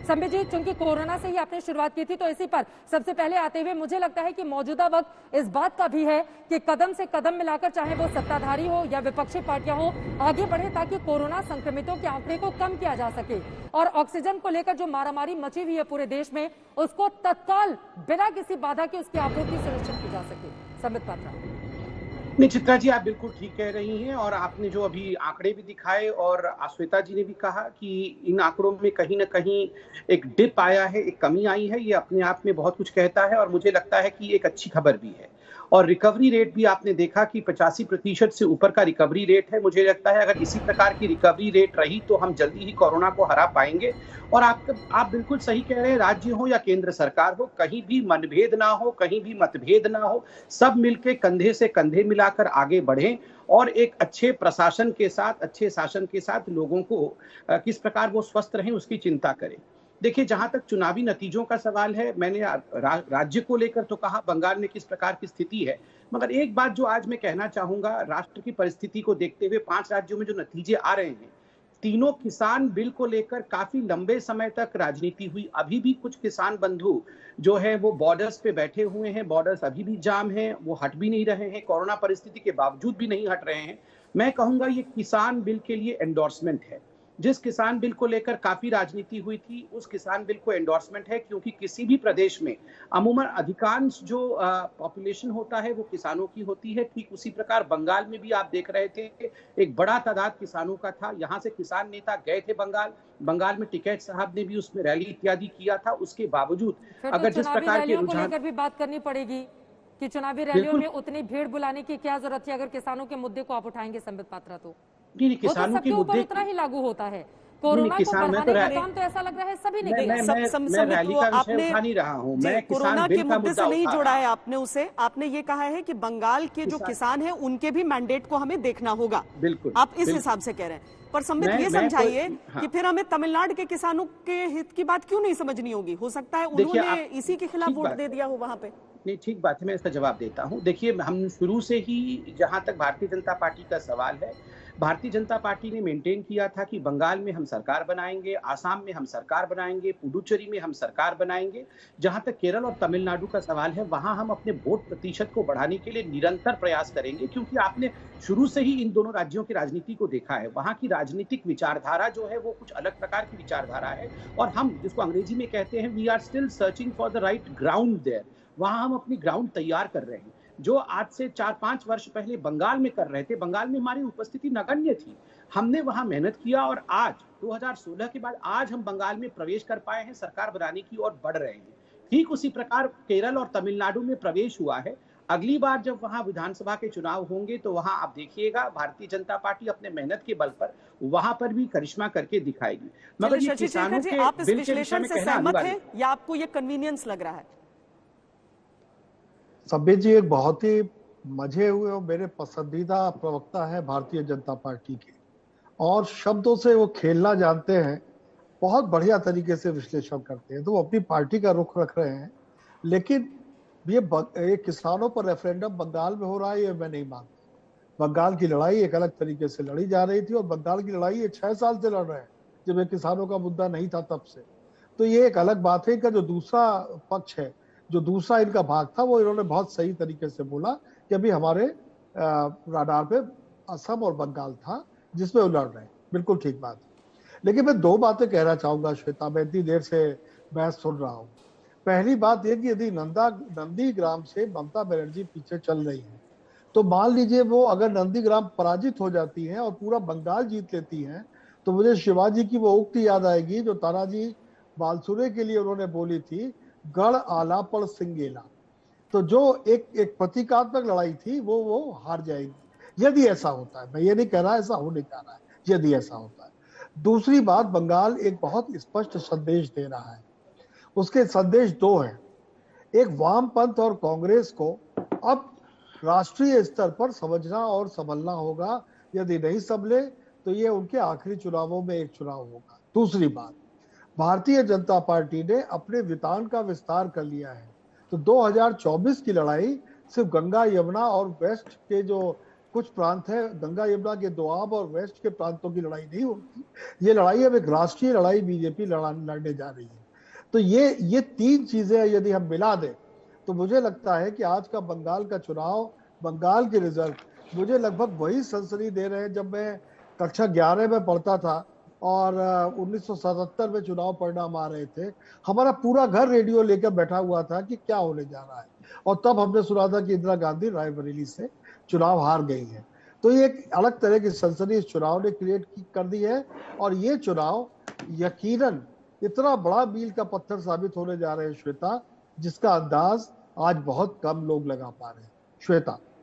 संबित जी, चूंकि कोरोना से ही आपने शुरुआत की थी, तो इसी पर सबसे पहले आते हुए मुझे लगता है कि मौजूदा वक्त इस बात का भी है कि कदम से कदम मिलाकर, चाहे वो सत्ताधारी हो या विपक्षी पार्टियां हो, आगे बढ़े ताकि कोरोना संक्रमितों के आंकड़े को कम किया जा सके और ऑक्सीजन को लेकर जो मारामारी मची हुई है पूरे देश में, उसको तत्काल बिना किसी बाधा के उसकी आपूर्ति सुनिश्चित की जा सके। संबित पात्रा। नहीं चित्रा जी, आप बिल्कुल ठीक कह रही हैं और आपने जो अभी आंकड़े भी दिखाए और श्वेता जी ने भी कहा कि इन आंकड़ों में कहीं ना कहीं एक डिप आया है, एक कमी आई है, ये अपने आप में बहुत कुछ कहता है और मुझे लगता है कि एक अच्छी खबर भी है। और रिकवरी रेट भी आपने देखा कि 85% से ऊपर का रिकवरी रेट है। मुझे लगता है अगर इसी प्रकार की रिकवरी रेट रही तो हम जल्दी ही कोरोना को हरा पाएंगे। और आप बिल्कुल सही कह रहे हैं, राज्य हो या केंद्र सरकार हो, कहीं भी मनभेद ना हो, कहीं भी मतभेद ना हो, सब मिलके कंधे से कंधे मिलाकर आगे बढ़ें और एक अच्छे प्रशासन के साथ, अच्छे शासन के साथ लोगों को किस प्रकार वो स्वस्थ रहें उसकी चिंता करें। देखिए, जहां तक चुनावी नतीजों का सवाल है, मैंने राज्य को लेकर तो कहा बंगाल में किस प्रकार की स्थिति है, मगर एक बात जो आज मैं कहना चाहूंगा, राष्ट्र की परिस्थिति को देखते हुए 5 राज्यों में जो नतीजे आ रहे हैं, तीनों किसान बिल को लेकर काफी लंबे समय तक राजनीति हुई। अभी भी कुछ किसान बंधु जो है वो बॉर्डर्स पे बैठे हुए हैं, बॉर्डर्स अभी भी जाम हैं, वो हट भी नहीं रहे हैं, कोरोना परिस्थिति के बावजूद भी नहीं हट रहे हैं। मैं कहूंगा ये किसान बिल के लिए एंडोर्समेंट है। जिस किसान बिल को लेकर काफी राजनीति हुई थी, उस किसान बिल को एंडोर्समेंट है, क्योंकि किसी भी प्रदेश में अमूमन अधिकांश जो पॉपुलेशन होता है वो किसानों की होती है। ठीक उसी प्रकार बंगाल में भी आप देख रहे थे, एक बड़ा तादाद किसानों का था। यहाँ से किसान नेता गए थे बंगाल में टिकैत साहब ने भी उसमें रैली इत्यादि किया था। उसके बावजूद अगर जिस प्रकार के रुझान को भी बात करनी पड़ेगी कि चुनावी रैलियों में उतनी भीड़ बुलाने की क्या जरूरत है, अगर किसानों के मुद्दे को आप उठाएंगे संबित पात्रा तो नहीं, किसानों के मुद्दे उतना ही लागू होता है। कोरोना को बढ़ाने का काम तो ऐसा लग रहा है सभी ने किया। मैं रैली का विषय उठा नहीं रहा हूं, मैं कोरोना के मुद्दे से नहीं जोड़ा है आपने उसे। आपने ये कहा है कि बंगाल के जो किसान हैं उनके भी मैंडेट को हमें देखना होगा, बिल्कुल आप इस हिसाब से कह रहे हैं। पर संबित ये समझाइए कि फिर हमें तमिलनाडु के किसानों के हित की बात क्यों नहीं समझनी होगी? हो सकता है उन्होंने इसी के खिलाफ वोट दे दिया हो वहां पे। नहीं, ठीक बात है, मैं इसका जवाब देता हूं। देखिए, हम शुरू से ही, जहां तक भारतीय जनता पार्टी का सवाल है, भारतीय जनता पार्टी ने मेंटेन किया था कि बंगाल में हम सरकार बनाएंगे, आसाम में हम सरकार बनाएंगे, पुडुचेरी में हम सरकार बनाएंगे। जहां तक केरल और तमिलनाडु का सवाल है, वहां हम अपने वोट प्रतिशत को बढ़ाने के लिए निरंतर प्रयास करेंगे, क्योंकि आपने शुरू से ही इन दोनों राज्यों की राजनीति को देखा है। वहां की राजनीतिक विचारधारा जो है वो कुछ अलग प्रकार की विचारधारा है और हम जिसको अंग्रेजी में कहते हैं, we are still searching for the right ground there. वहां हम अपनी ग्राउंड तैयार कर रहे हैं, जो आज से 4-5 वर्ष पहले बंगाल में कर रहे थे। बंगाल में हमारी उपस्थिति नगण्य थी, हमने वहां मेहनत किया और आज 2016 के बाद आज हम बंगाल में प्रवेश कर पाए हैं, सरकार बनाने की ओर बढ़ रहे हैं। ठीक उसी प्रकार केरल और तमिलनाडु में प्रवेश हुआ है। अगली बार जब वहां विधानसभा के चुनाव होंगे तो वहां आप देखिएगा भारतीय जनता पार्टी अपने मेहनत के बल पर वहां पर भी करिश्मा करके दिखाएगी। मगर ये किसानों के आप इस विश्लेषण से सहमत हैं या आपको ये कन्वीनियंस लग रहा है? संबित जी एक बहुत ही मजे हुए और मेरे पसंदीदा प्रवक्ता है भारतीय जनता पार्टी के, और शब्दों से वो खेलना जानते हैं, बहुत बढ़िया तरीके से विश्लेषण करते हैं। तो वो अपनी पार्टी का रुख रख रहे हैं, लेकिन ये किसानों पर रेफरेंडम बंगाल में हो रहा है ये मैं नहीं मानता। बंगाल की लड़ाई एक अलग तरीके से लड़ी जा रही थी और बंगाल की लड़ाई ये 6 साल से लड़ रहे हैं, जब ये किसानों का मुद्दा नहीं था तब से। तो ये एक अलग बात है। इनका जो दूसरा पक्ष है, जो दूसरा इनका भाग था, वो इन्होंने बहुत सही तरीके से बोला कि अभी हमारे राडार पे असम और बंगाल था जिसमें वो लड़ रहे हैं। बिल्कुल ठीक बात है। लेकिन मैं 2 बातें कहना चाहूंगा श्वेता, मैं इतनी देर से बहस सुन रहा हूँ। पहली बात यह कि यदि नंदीग्राम से ममता बनर्जी पीछे चल रही है, तो मान लीजिए वो अगर नंदीग्राम पराजित हो जाती है और पूरा बंगाल जीत लेती है, तो मुझे शिवाजी की वो उक्ति याद आएगी जो तानाजी बालसुरे के लिए उन्होंने बोली थी, गढ़ आला पर सिंगेला। तो जो एक प्रतीकात्मक लड़ाई थी वो हार जाएगी यदि ऐसा होता है। मैं ये नहीं कह रहा ऐसा हो नहीं रहा है, यदि ऐसा होता है। दूसरी बात, बंगाल एक बहुत स्पष्ट संदेश दे रहा है। उसके संदेश 2 हैं। एक, वामपंथ और कांग्रेस को अब राष्ट्रीय स्तर पर समझना और संभलना होगा। यदि नहीं संभले तो ये उनके आखिरी चुनावों में एक चुनाव होगा। दूसरी बात, भारतीय जनता पार्टी ने अपने वितान का विस्तार कर लिया है, तो 2024 की लड़ाई सिर्फ गंगा यमुना और वेस्ट के जो कुछ प्रांत है, गंगा यमुना के दोआब और वेस्ट के प्रांतों की लड़ाई नहीं होगी। ये लड़ाई अब एक राष्ट्रीय लड़ाई बीजेपी लड़ने जा रही है। तो ये तीन चीजें यदि हम मिला दें तो मुझे लगता है कि आज का बंगाल का चुनाव, बंगाल के रिजल्ट मुझे लगभग वही सनसनी दे रहे हैं जब मैं कक्षा 11 में पढ़ता था और 1977 में चुनाव परिणाम आ रहे थे। हमारा पूरा घर रेडियो लेकर बैठा हुआ था कि क्या होने जा रहा है, और तब हमने सुना था कि इंदिरा गांधी रायबरेली से चुनाव हार गई है। तो ये एक अलग तरह की सनसनी इस चुनाव ने क्रिएट कर दी है, और ये चुनाव यकीनन इतना बड़ा मील का पत्थर साबित होने जा रहे हैं श्वेता, जिसका अंदाज आज बहुत कम लोग लगा पा रहे हैं। श्वेता।